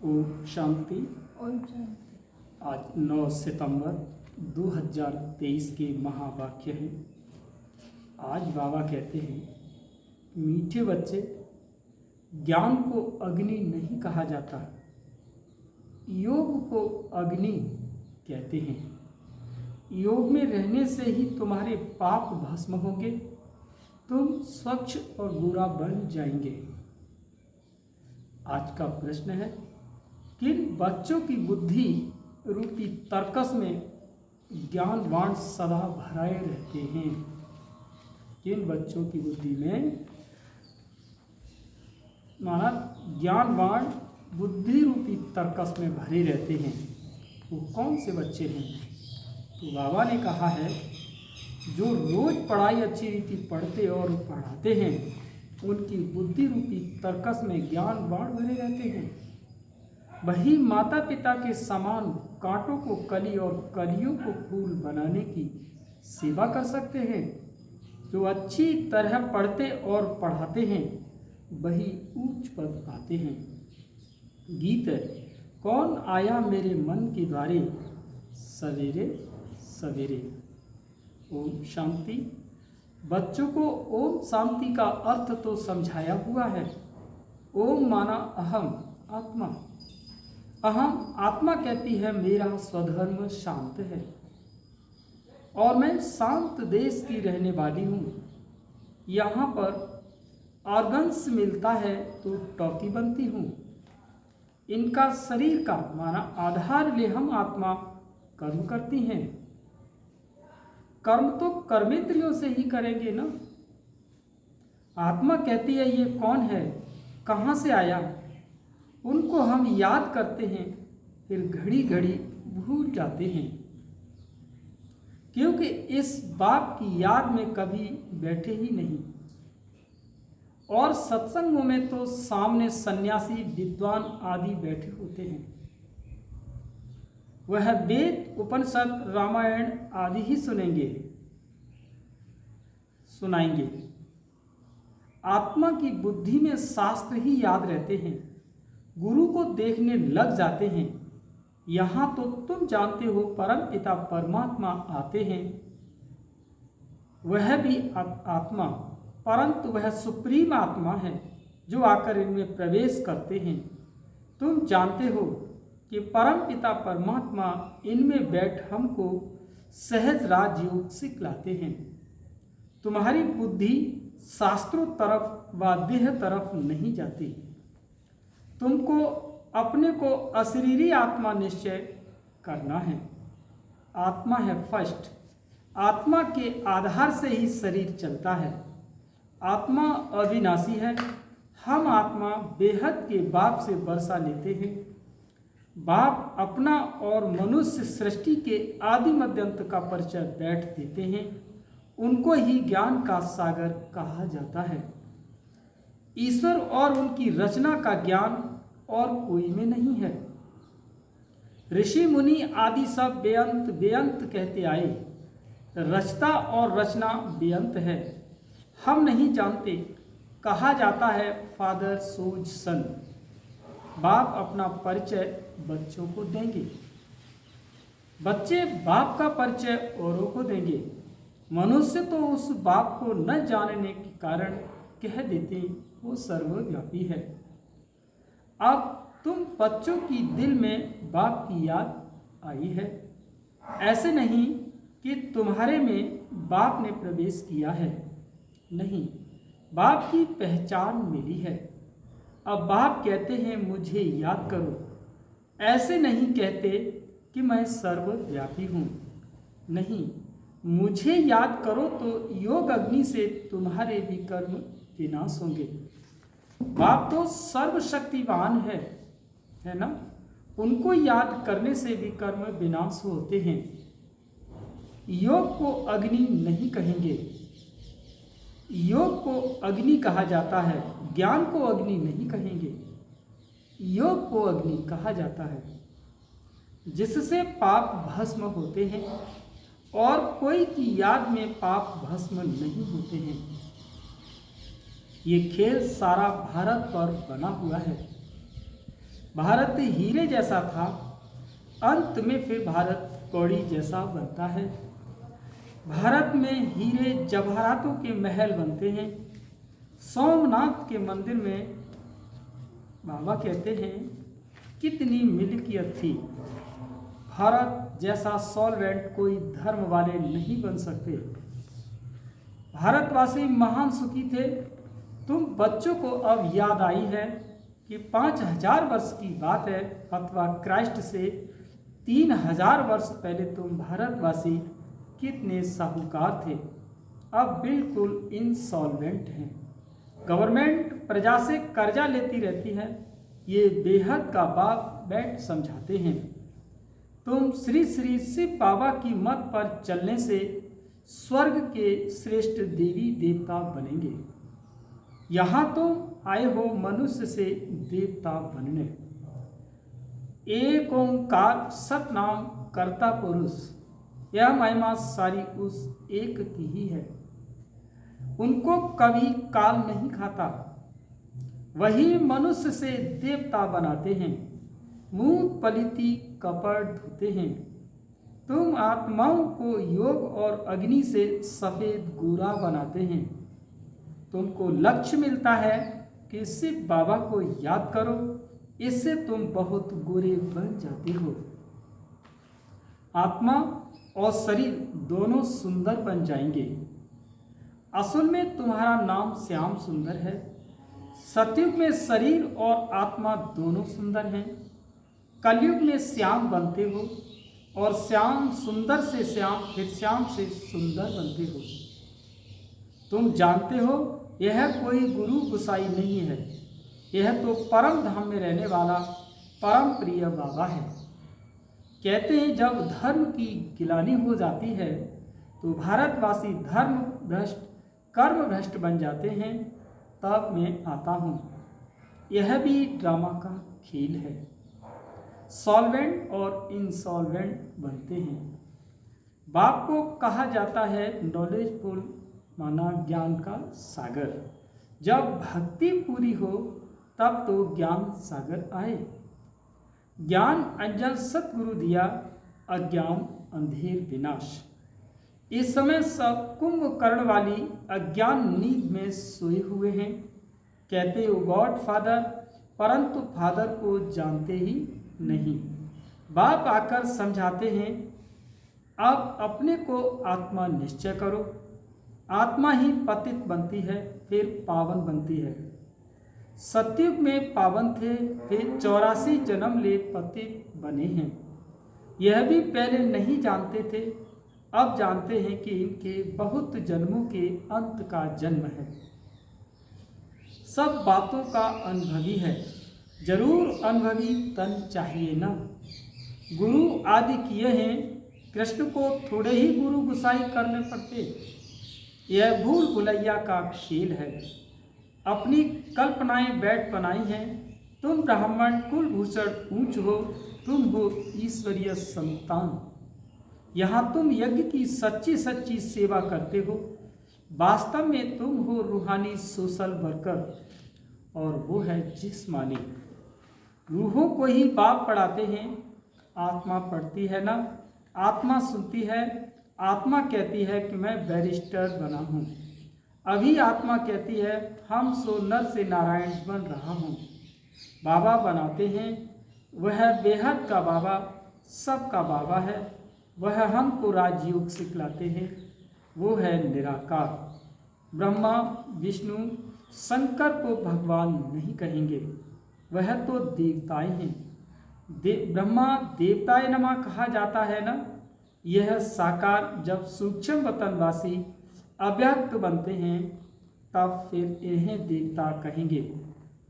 ओम शांति। ओम शांति। आज 9 सितंबर 2023 के महावाक्य हैं। आज बाबा कहते हैं, मीठे बच्चे, ज्ञान को अग्नि नहीं कहा जाता, योग को अग्नि कहते हैं। योग में रहने से ही तुम्हारे पाप भस्म होंगे, तुम स्वच्छ और बुरा बन जाएंगे। आज का प्रश्न है, किन बच्चों की बुद्धि रूपी तर्कस में ज्ञानवान सदा भराए रहते हैं? किन बच्चों की बुद्धि में माना ज्ञानवान बुद्धि रूपी तर्कस में भरे रहते हैं? वो कौन से बच्चे हैं? तो बाबा ने कहा है, जो रोज पढ़ाई अच्छी रीति पढ़ते और पढ़ाते हैं, उनकी बुद्धि रूपी तर्कस में ज्ञानवान भरे रहते हैं। वही माता पिता के समान कांटों को कली और कलियों को फूल बनाने की सेवा कर सकते हैं। जो अच्छी तरह पढ़ते और पढ़ाते हैं, वही ऊंच पद पाते हैं। गीत है, कौन आया मेरे मन के द्वारे सवेरे सवेरे। ओम शांति। बच्चों को ओम शांति का अर्थ तो समझाया हुआ है। ओम माना अहम आत्मा। अहम आत्मा कहती है, मेरा स्वधर्म शांत है और मैं शांत देश की रहने वाली हूँ। यहाँ पर ऑर्गन्स मिलता है तो टॉकी बनती हूँ। इनका शरीर का माना आधार ले हम आत्मा कर्म करती हैं। कर्म तो कर्मेंद्रियों से ही करेंगे ना। आत्मा कहती है, ये कौन है, कहाँ से आया? उनको हम याद करते हैं, फिर घड़ी घड़ी भूल जाते हैं, क्योंकि इस बाप की याद में कभी बैठे ही नहीं। और सत्संगों में तो सामने सन्यासी विद्वान आदि बैठे होते हैं। वह वेद उपनिषद रामायण आदि ही सुनाएंगे। आत्मा की बुद्धि में शास्त्र ही याद रहते हैं, गुरु को देखने लग जाते हैं। यहाँ तो तुम जानते हो, परम पिता परमात्मा आते हैं। वह भी आत्मा, परंतु वह सुप्रीम आत्मा है जो आकर इनमें प्रवेश करते हैं। तुम जानते हो कि परम पिता परमात्मा इनमें बैठ हमको सहज राजयोग सिखलाते हैं। तुम्हारी बुद्धि शास्त्रों तरफ व देह तरफ नहीं जाती। तुमको अपने को अशरीरी आत्मा निश्चय करना है। आत्मा है फर्स्ट। आत्मा के आधार से ही शरीर चलता है। आत्मा अविनाशी है। हम आत्मा बेहद के बाप से वर्षा लेते हैं। बाप अपना और मनुष्य सृष्टि के आदि मध्यंत का परिचय बैठ देते हैं। उनको ही ज्ञान का सागर कहा जाता है। ईश्वर और उनकी रचना का ज्ञान और कोई में नहीं है। ऋषि मुनि आदि सब बेअंत बेअंत कहते आए। रचता और रचना बेअंत है। हम नहीं जानते। कहा जाता है, फादर सोज सन। बाप अपना परिचय बच्चों को देंगे। बच्चे बाप का परिचय औरों को देंगे। मनुष्य तो उस बाप को न जानने के कारण कह देते, वो सर्वव्यापी है। अब तुम बच्चों की दिल में बाप की याद आई है। ऐसे नहीं कि तुम्हारे में बाप ने प्रवेश किया है। नहीं, बाप की पहचान मिली है। अब बाप कहते हैं, मुझे याद करो। ऐसे नहीं कहते कि मैं सर्वव्यापी हूँ। नहीं, मुझे याद करो तो योग अग्नि से तुम्हारे भी कर्म विनाश होंगे। बाप तो सर्वशक्तिवान है ना। उनको याद करने से भी कर्म विनाश होते हैं। योग को अग्नि नहीं कहेंगे। योग को अग्नि कहा जाता है, ज्ञान को अग्नि नहीं कहेंगे। योग को अग्नि कहा जाता है, जिससे पाप भस्म होते हैं और कोई की याद में पाप भस्म नहीं होते हैं। ये खेल सारा भारत पर बना हुआ है। भारत हीरे जैसा था, अंत में फिर भारत कौड़ी जैसा बनता है। भारत में हीरे जवाहरातों के महल बनते हैं। सोमनाथ के मंदिर में बाबा कहते हैं कितनी मिल्कियत थी। भारत जैसा सॉल्वेंट कोई धर्म वाले नहीं बन सकते। भारतवासी महान सुखी थे। तुम बच्चों को अब याद आई है कि 5000 वर्ष की बात है, अथवा क्राइस्ट से 3000 वर्ष पहले तुम भारतवासी कितने साहूकार थे, अब बिल्कुल इंसॉल्वेंट हैं। गवर्नमेंट प्रजा से कर्जा लेती रहती है। ये बेहद का बाप बैठ समझाते हैं। तुम श्री श्री शिव बाबा की मत पर चलने से स्वर्ग के श्रेष्ठ देवी देवता बनेंगे। यहाँ तुम आए हो मनुष्य से देवता बनने। एक ओंकार सतनाम कर्ता पुरुष, यह महिमा सारी उस एक की ही है। उनको कभी काल नहीं खाता, वही मनुष्य से देवता बनाते हैं। मूत पलिति कपड़ धोते हैं। तुम आत्माओं को योग और अग्नि से सफेद गोरा बनाते हैं। तुमको लक्ष्य मिलता है कि शिव बाबा को याद करो, इससे तुम बहुत गोरे बन जाते हो। आत्मा और शरीर दोनों सुंदर बन जाएंगे। असल में तुम्हारा नाम श्याम सुंदर है। सतयुग में शरीर और आत्मा दोनों सुंदर हैं। कलयुग में श्याम बनते हो और श्याम सुंदर से श्याम, फिर श्याम से सुंदर बनते हो। तुम जानते हो यह कोई गुरु गुसाई नहीं है, यह तो परम धाम में रहने वाला परम प्रिय बाबा है। कहते हैं जब धर्म की गिलानी हो जाती है तो भारतवासी धर्म भ्रष्ट कर्म भ्रष्ट बन जाते हैं, तब मैं आता हूँ। यह भी ड्रामा का खेल है। सॉल्वेंट और इंसॉल्वेंट बनते हैं। बाप को कहा जाता है नॉलेजफुल, माना ज्ञान का सागर। जब भक्ति पूरी हो तब तो ज्ञान सागर आए। ज्ञान अंजन सतगुरु दिया, अज्ञान अंधेर विनाश। इस समय सब कुंभकर्ण वाली अज्ञान नींद में सोए हुए हैं। कहते हो गॉड फादर, परंतु फादर को जानते ही नहीं। बाप आकर समझाते हैं अब अपने को आत्मा निश्चय करो। आत्मा ही पतित बनती है, फिर पावन बनती है। सतयुग में पावन थे, फिर 84 जन्म ले पतित बने हैं। यह भी पहले नहीं जानते थे, अब जानते हैं कि इनके बहुत जन्मों के अंत का जन्म है। सब बातों का अनुभवी है, जरूर अनुभवी तन चाहिए ना। गुरु आदि किए हैं, कृष्ण को थोड़े ही गुरु गुसाई करने पड़ते। यह भूल भुलैया का खेल है। अपनी कल्पनाएं बैठ बनाई हैं। तुम ब्राह्मण कुलभूषण ऊंच हो, तुम हो ईश्वरीय संतान। यहाँ तुम यज्ञ की सच्ची सच्ची सेवा करते हो। वास्तव में तुम हो रूहानी सोशल वर्कर, और वो है जिस्मानी। रूहों को ही बाप पढ़ाते हैं, आत्मा पढ़ती है ना। आत्मा सुनती है, आत्मा कहती है कि मैं बैरिस्टर बना हूँ। अभी आत्मा कहती है हम सो नर से नारायण बन रहा हूँ। बाबा बनाते हैं, वह बेहद का बाबा, सबका बाबा है। वह हमको राजयोग सिखलाते हैं, वो है निराकार। ब्रह्मा विष्णु शंकर को भगवान नहीं कहेंगे, वह तो देवताएं हैं। ब्रह्मा देवताए नमः कहा जाता है ना। यह साकार जब सूक्ष्म वतनवासी अव्यक्त बनते हैं तब फिर इन्हें देवता कहेंगे।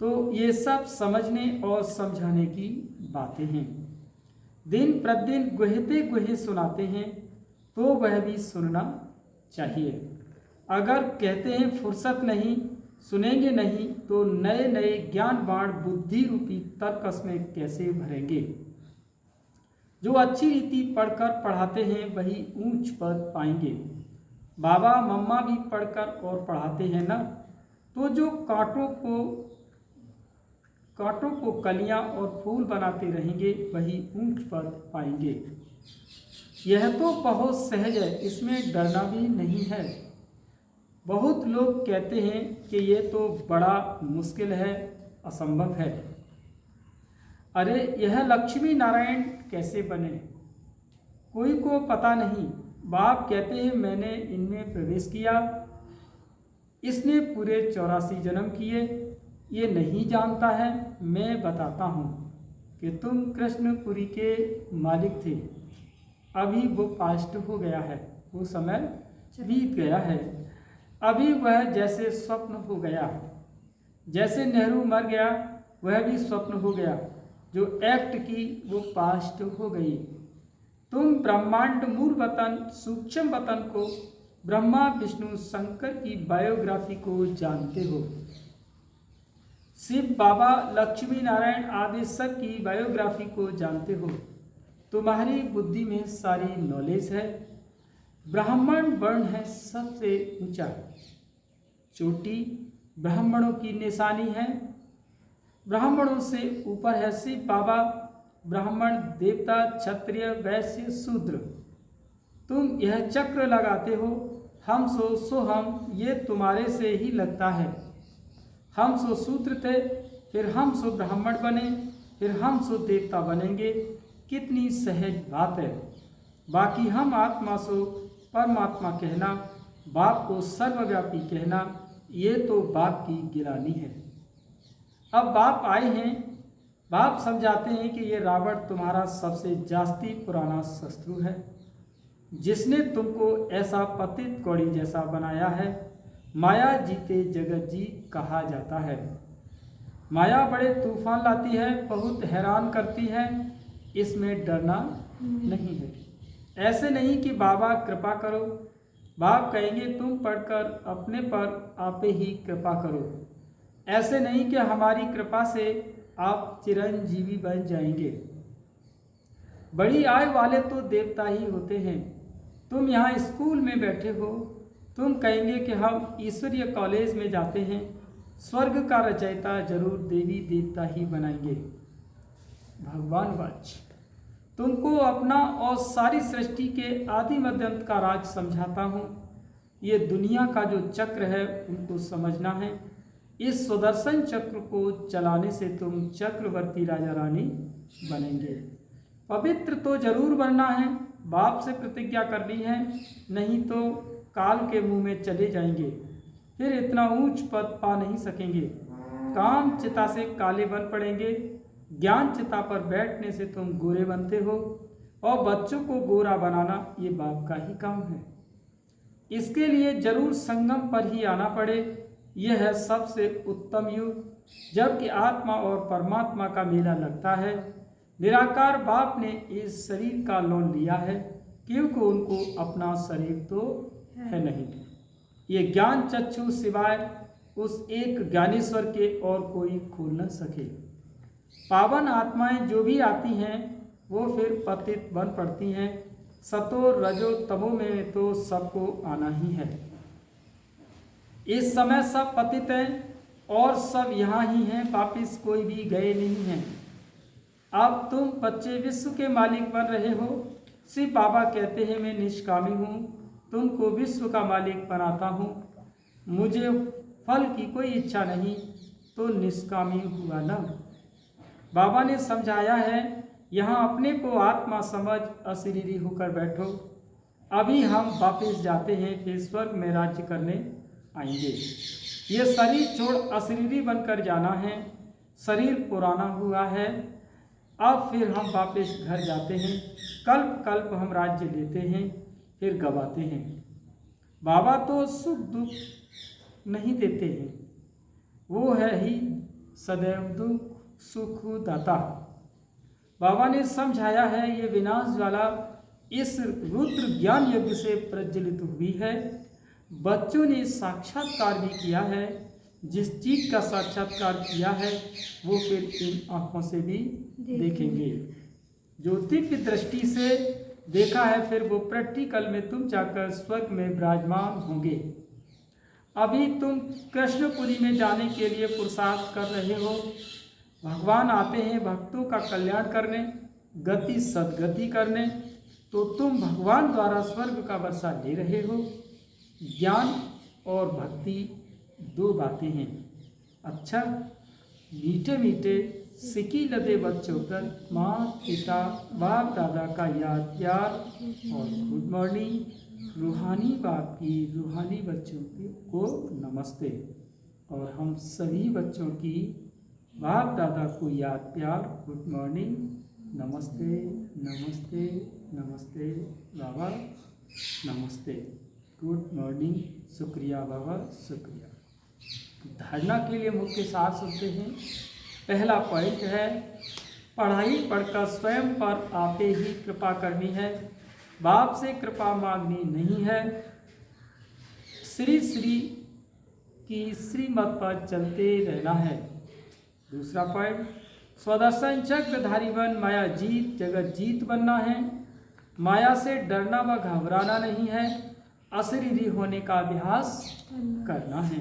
तो ये सब समझने और समझाने की बातें हैं। दिन प्रतिदिन गुहते गुहे सुनाते हैं, तो वह भी सुनना चाहिए। अगर कहते हैं फुर्सत नहीं, सुनेंगे नहीं, तो नए नए ज्ञान बाण बुद्धि रूपी तर्कस में कैसे भरेंगे। जो अच्छी रीति पढ़कर पढ़ाते हैं वही ऊंच पद पाएंगे। बाबा मम्मा भी पढ़कर और पढ़ाते हैं ना। तो जो कांटों को कांटों को कलियां और फूल बनाते रहेंगे वही ऊंच पद पाएंगे। यह तो बहुत सहज है, इसमें डरना भी नहीं है। बहुत लोग कहते हैं कि यह तो बड़ा मुश्किल है, असंभव है। अरे यह लक्ष्मी नारायण कैसे बने, कोई को पता नहीं। बाप कहते हैं मैंने इनमें प्रवेश किया, इसने पूरे 84 जन्म किए। ये नहीं जानता है। मैं बताता हूँ कि तुम कृष्णपुरी के मालिक थे, अभी वो पास्ट हो गया है, वो समय बीत गया है। अभी वह जैसे स्वप्न हो गया, जैसे नेहरू मर गया वह भी स्वप्न हो गया। जो एक्ट की वो पास्ट हो गई। तुम ब्रह्मांड मूल वतन सूक्ष्म वतन को, ब्रह्मा विष्णु शंकर की बायोग्राफी को जानते हो। शिव बाबा लक्ष्मी नारायण आदि सब की बायोग्राफी को जानते हो। तुम्हारी बुद्धि में सारी नॉलेज है। ब्राह्मण वर्ण है सबसे ऊंचा, चोटी ब्राह्मणों की निशानी है। ब्राह्मणों से ऊपर है शिव बाबा, ब्राह्मण देवता क्षत्रिय वैश्य शूद्र। तुम यह चक्र लगाते हो, हम सो हम, ये तुम्हारे से ही लगता है। हम सो शूद्र थे, फिर हम सो ब्राह्मण बने, फिर हम सो देवता बनेंगे। कितनी सहज बात है। बाकी हम आत्मा सो परमात्मा कहना, बाप को सर्वव्यापी कहना, ये तो बाप की गिलानी है। अब बाप आए हैं, बाप समझाते हैं कि ये रावण तुम्हारा सबसे जास्ती पुराना शत्रु है, जिसने तुमको ऐसा पतित कौड़ी जैसा बनाया है। माया जीते जगत जी कहा जाता है। माया बड़े तूफान लाती है, बहुत हैरान करती है, इसमें डरना नहीं है। ऐसे नहीं कि बाबा कृपा करो, बाप कहेंगे तुम पढ़कर अपने पर आपे ही कृपा करो। ऐसे नहीं कि हमारी कृपा से आप चिरंजीवी बन जाएंगे। बड़ी आयु वाले तो देवता ही होते हैं। तुम यहाँ स्कूल में बैठे हो, तुम कहेंगे कि हम ईश्वरीय कॉलेज में जाते हैं, स्वर्ग का रचयिता जरूर देवी देवता ही बनाएंगे। भगवान वाच तुमको अपना और सारी सृष्टि के आदि मध्यंत का राज समझाता हूँ। ये दुनिया का जो चक्र है उनको समझना है। इस सुदर्शन चक्र को चलाने से तुम चक्रवर्ती राजा रानी बनेंगे। पवित्र तो जरूर बनना है, बाप से प्रतिज्ञा करनी है, नहीं तो काल के मुंह में चले जाएंगे, फिर इतना ऊंच पद पा नहीं सकेंगे। काम चिता से काले बन पड़ेंगे, ज्ञान चिता पर बैठने से तुम गोरे बनते हो, और बच्चों को गोरा बनाना ये बाप का ही काम है। इसके लिए जरूर संगम पर ही आना पड़े। यह है सबसे उत्तम युग, जबकि आत्मा और परमात्मा का मेला लगता है। निराकार बाप ने इस शरीर का लोन लिया है, क्योंकि उनको अपना शरीर तो है नहीं। ये ज्ञान चक्षु सिवाय उस एक ज्ञानेश्वर के और कोई खोल न सके। पावन आत्माएं जो भी आती हैं वो फिर पतित बन पड़ती हैं। सतो रजो तमो में तो सबको आना ही है। इस समय सब पतित हैं और सब यहाँ ही हैं, वापिस कोई भी गए नहीं हैं। अब तुम बच्चे विश्व के मालिक बन रहे हो। शिव बाबा कहते हैं मैं निष्कामी हूँ, तुमको विश्व का मालिक बनाता हूँ, मुझे फल की कोई इच्छा नहीं, तो निष्कामी हुआ ना। बाबा ने समझाया है, यहाँ अपने को आत्मा समझ अशरीरी होकर बैठो। अभी हम वापस जाते हैं, फिर स्वर्ग में राज्य करने आएंगे। ये शरीर छोड़ अशरीरी बनकर जाना है। शरीर पुराना हुआ है, अब फिर हम वापस घर जाते हैं। कल्प कल्प हम राज्य लेते हैं, फिर गवाते हैं। बाबा तो सुख दुख नहीं देते हैं, वो है ही सदैव दुख सुख दाता। बाबा ने समझाया है ये विनाश वाला इस रुद्र ज्ञान यज्ञ से प्रज्वलित हुई है। बच्चों ने साक्षात्कार भी किया है। जिस चीज का साक्षात्कार किया है वो फिर इन आंखों से भी देखेंगे। जो दिव्य दृष्टि से देखा है फिर वो प्रैक्टिकल में तुम जाकर स्वर्ग में विराजमान होंगे। अभी तुम कृष्णपुरी में जाने के लिए पुरुषार्थ कर रहे हो। भगवान आते हैं भक्तों का कल्याण करने, गति सदगति करने, तो तुम भगवान द्वारा स्वर्ग का वर्षा ले रहे हो। ज्ञान और भक्ति दो बातें हैं। अच्छा, मीठे मीठे सिकी लदे बच्चों पर माँ पिता बाप दादा का याद प्यार और गुड मॉर्निंग। रूहानी बाप की रूहानी बच्चों को नमस्ते। और हम सभी बच्चों की बाप दादा को याद प्यार गुड मॉर्निंग, नमस्ते नमस्ते नमस्ते बाबा, नमस्ते, गुड मॉर्निंग, शुक्रिया बाबा, शुक्रिया। धारणा के लिए मुख्य सार सुनते हैं। पहला पॉइंट है, पढ़ाई पढ़कर स्वयं पर आते ही कृपा करनी है, बाप से कृपा मांगनी नहीं है। श्री श्री की श्रीमत पर चलते रहना है। दूसरा पॉइंट, स्वदर्शन चक्रधारी बन माया जीत जगत जीत बनना है। माया से डरना व घबराना नहीं है, अशरीरी होने का अभ्यास करना है।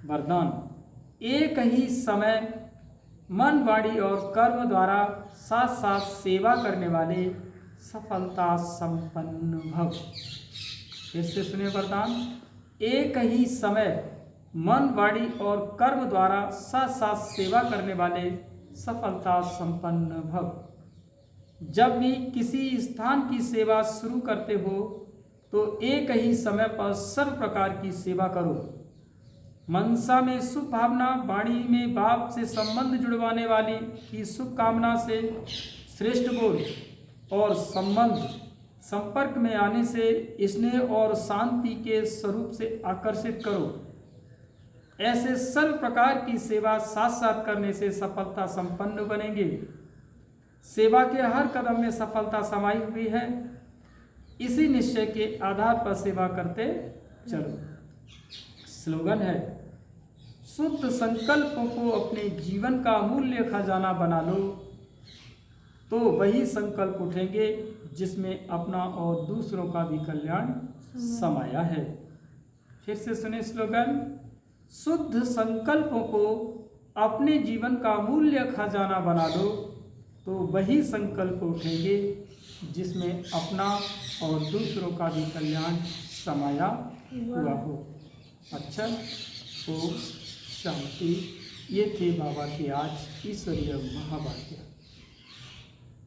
वरदान, एक ही समय मन वाणी और कर्म द्वारा साथ साथ सेवा करने वाले सफलता संपन्न भव। फिर से सुने वरदान, एक ही समय मन वाणी और कर्म द्वारा साथ साथ सेवा करने वाले सफलता संपन्न भव। जब भी किसी स्थान की सेवा शुरू करते हो तो एक ही समय पर सर्व प्रकार की सेवा करो। मनसा में शुभ भावना, वाणी में बाप से संबंध जुड़वाने वाली की शुभकामना से श्रेष्ठ बोल और संपर्क में आने से स्नेह और शांति के स्वरूप से आकर्षित करो। ऐसे सर्व प्रकार की सेवा साथ साथ करने से सफलता संपन्न बनेंगे। सेवा के हर कदम में सफलता समाई हुई है। इसी निश्चय के आधार पर सेवा करते चलो। स्लोगन है, शुद्ध संकल्पों को अपने जीवन का अमूल्य खजाना बना लो, तो वही संकल्प उठेंगे जिसमें अपना और दूसरों का भी कल्याण समाया है। फिर से सुने स्लोगन, शुद्ध संकल्पों को अपने जीवन का अमूल्य खजाना बना लो, तो वही संकल्प उठेंगे जिसमें अपना और दूसरों का भी कल्याण समाया हुआ हो। अच्छा, तो शांति। ये थे बाबा के आज ईश्वरीय महावाक्य।